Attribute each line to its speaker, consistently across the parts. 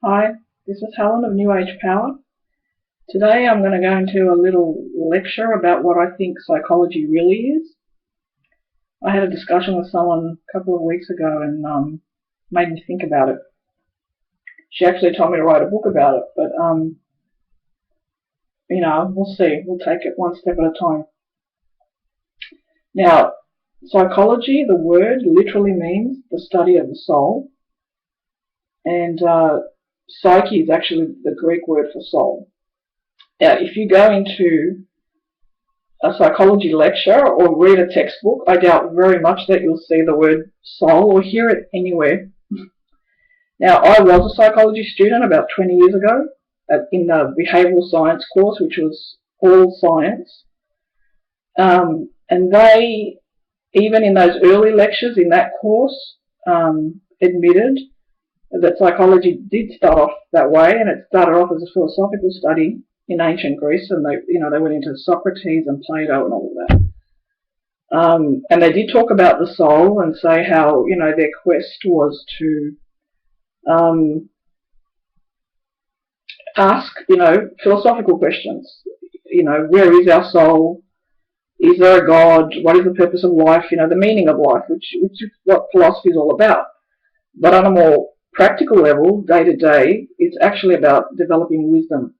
Speaker 1: Hi, this is Helen of New Age Power. Today I'm going to go into a little lecture about what I think psychology really is. I had a discussion with someone a couple of weeks ago and made me think about it. She actually told me to write a book about it, but we'll see. We'll take it one step at a time. Now, psychology, the word literally means the study of the soul, and psyche is actually the Greek word for soul. Now, if you go into a psychology lecture or read a textbook, I doubt very much that you'll see the word soul or hear it anywhere. Now, I was a psychology student about 20 years ago in the behavioural science course, which was all science. And they, even in those early lectures in that course, admitted that psychology did start off that way, and it started off as a philosophical study in ancient Greece, and they went into Socrates and Plato and all of that. And they did talk about the soul and say how their quest was to ask philosophical questions. Where is our soul? Is there a God? What is the purpose of life? The meaning of life, which is what philosophy is all about. But on a more practical level, day to day, it's actually about developing wisdom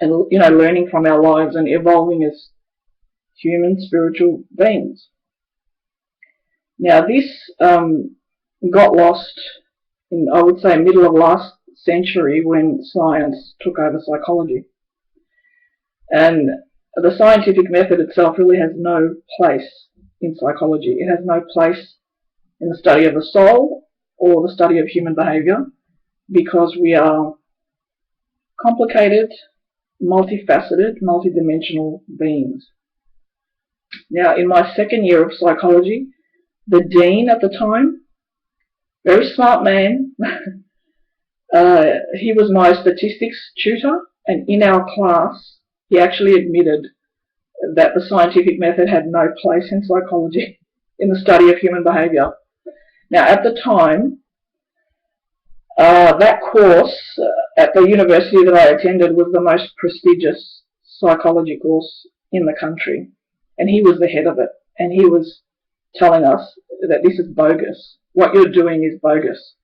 Speaker 1: and learning from our lives and evolving as human spiritual beings. Now this got lost in, I would say, middle of last century when science took over psychology, and the scientific method itself really has no place in psychology. It has no place in the study of the soul or the study of human behaviour, because we are complicated, multifaceted, multidimensional beings. Now, in my second year of psychology, the dean at the time, very smart man, he was my statistics tutor, and in our class he actually admitted that the scientific method had no place in psychology, in the study of human behaviour. Now, at the time, that course at the university that I attended was the most prestigious psychology course in the country, and he was the head of it, and he was telling us that this is bogus. What you're doing is bogus,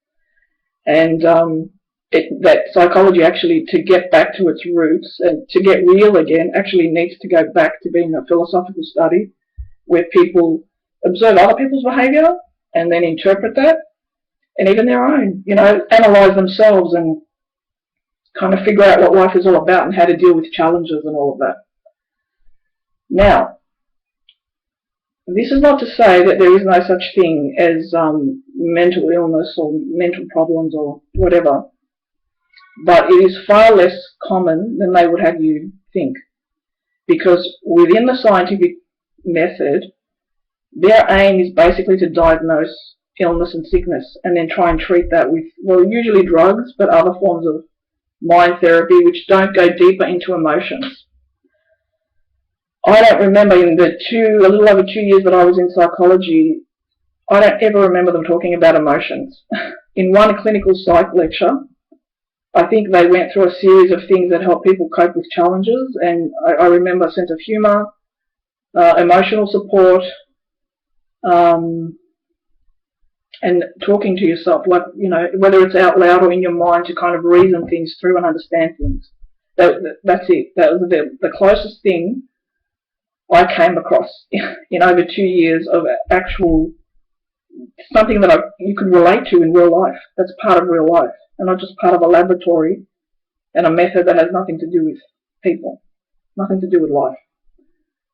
Speaker 1: and that psychology, actually, to get back to its roots and to get real again, actually needs to go back to being a philosophical study where people observe other people's behaviour and then interpret that, and even their own, analyse themselves and kind of figure out what life is all about and how to deal with challenges and all of that. Now, this is not to say that there is no such thing as mental illness or mental problems or whatever, but it is far less common than they would have you think, because within the scientific method, their aim is basically to diagnose illness and sickness and then try and treat that with, well, usually drugs, but other forms of mind therapy which don't go deeper into emotions. I don't remember in the a little over 2 years that I was in psychology, I don't ever remember them talking about emotions. In one clinical psych lecture, I think they went through a series of things that help people cope with challenges, and I remember a sense of humour, emotional support, and talking to yourself, like, whether it's out loud or in your mind, to kind of reason things through and understand things. That's it. That was the closest thing I came across in over 2 years of actual something that you could relate to in real life. That's part of real life, and not just part of a laboratory and a method that has nothing to do with people, nothing to do with life.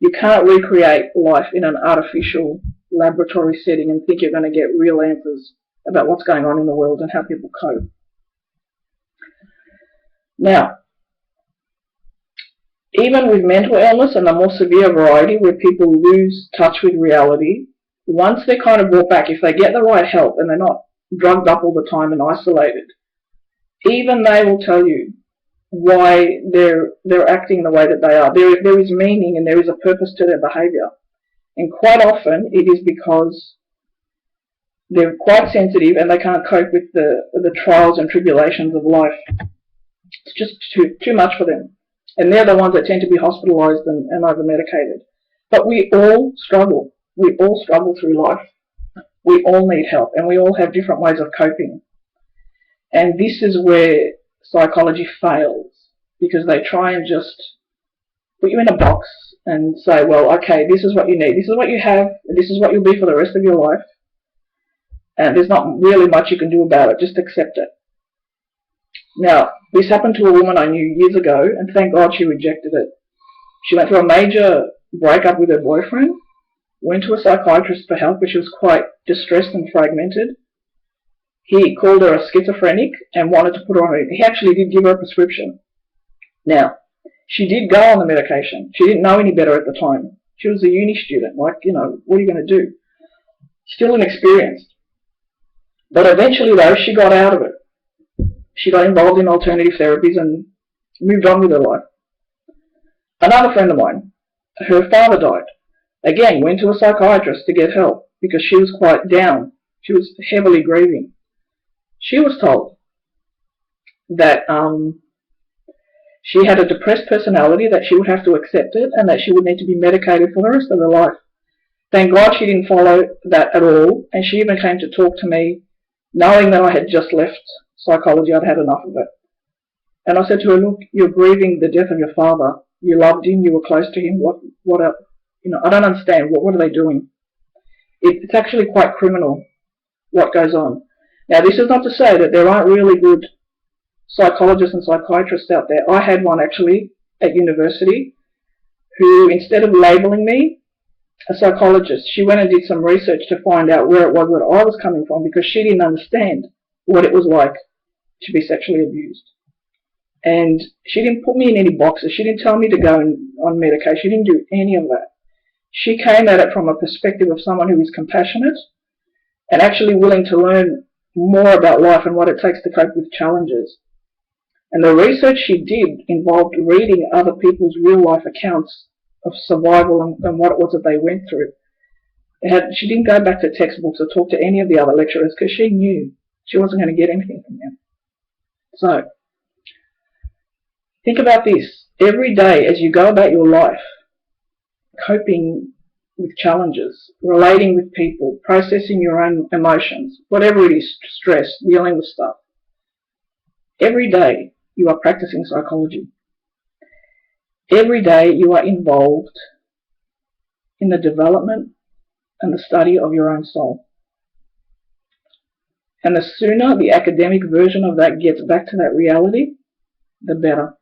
Speaker 1: You can't recreate life in an artificial laboratory setting and think you're going to get real answers about what's going on in the world and how people cope. Now, even with mental illness and the more severe variety, where people lose touch with reality, once they're kind of brought back, if they get the right help and they're not drugged up all the time and isolated, even they will tell you why they're acting the way that they are. There is meaning and there is a purpose to their behaviour. And quite often it is because they're quite sensitive and they can't cope with the trials and tribulations of life. It's just too much for them. And they're the ones that tend to be hospitalized and over-medicated. But we all struggle. We all struggle through life. We all need help, and we all have different ways of coping. And this is where psychology fails, because they try and just put you in a box and say, well, okay, this is what you need, this is what you have, this is what you'll be for the rest of your life, and there's not really much you can do about it, just accept it. Now, this happened to a woman I knew years ago, and thank God she rejected it. She went through a major breakup with her boyfriend, went to a psychiatrist for help, but she was quite distressed and fragmented. He called her a schizophrenic and wanted to put her on it. He actually did give her a prescription. Now, she did go on the medication. She didn't know any better at the time. She was a uni student. Like, you know, what are you going to do? Still inexperienced. But eventually, though, she got out of it. She got involved in alternative therapies and moved on with her life. Another friend of mine, her father died. Again, went to a psychiatrist to get help because she was quite down. She was heavily grieving. She was told that she had a depressed personality, that she would have to accept it, and that she would need to be medicated for the rest of her life. Thank God she didn't follow that at all, and she even came to talk to me, knowing that I had just left psychology. I'd had enough of it. And I said to her, look, you're grieving the death of your father. You loved him, you were close to him. What else? You know, I don't understand. What are they doing? It's actually quite criminal what goes on. Now, this is not to say that there aren't really good psychologists and psychiatrists out there. I had one actually at university who, instead of labeling me a psychologist, she went and did some research to find out where it was that I was coming from, because she didn't understand what it was like to be sexually abused. And she didn't put me in any boxes. She didn't tell me to go on medication. She didn't do any of that. She came at it from a perspective of someone who is compassionate and actually willing to learn more about life and what it takes to cope with challenges. And the research she did involved reading other people's real-life accounts of survival and what it was that they went through. She didn't go back to textbooks or talk to any of the other lecturers because she knew she wasn't going to get anything from them. So, think about this. Every day as you go about your life, coping with challenges, relating with people, processing your own emotions, whatever it is, stress, dealing with stuff, every day you are practicing psychology. Every day you are involved in the development and the study of your own soul. And the sooner the academic version of that gets back to that reality, the better.